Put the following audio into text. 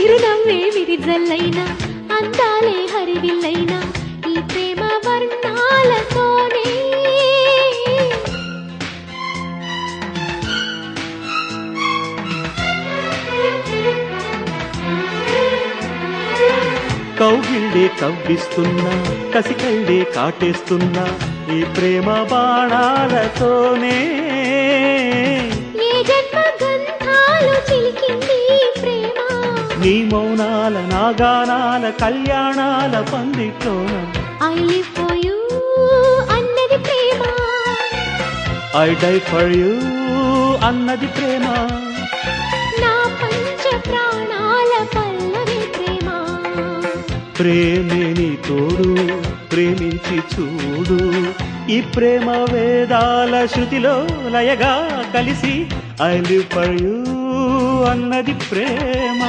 చిరునవ్వే విరిజల్లైనా అందాలే హరివిల్లైనా ఈ ప్రేమ వర్ణాలతోనే కౌగిళ్ళే కవ్విస్తున్నా కసికళ్ళే కాటేస్తున్నా ఈ ప్రేమ బాణాలతోనే ఏ జన్మ గంధాలు చిలికింది ప్రేమ నీ మౌనాల నాగానాల కళ్యాణాల పందిట్లోన I live for you అన్నది ప్రేమ I die for you అన్నది ప్రేమ నా పంచ ప్రాణాల పల్లవి ప్రేమ ప్రేమే నీ తోడు ప్రేమించి చూడు ఈ ప్రేమ వేదాల శృతిలో లయగా కలిసి I live for you అన్నది ప్రేమ.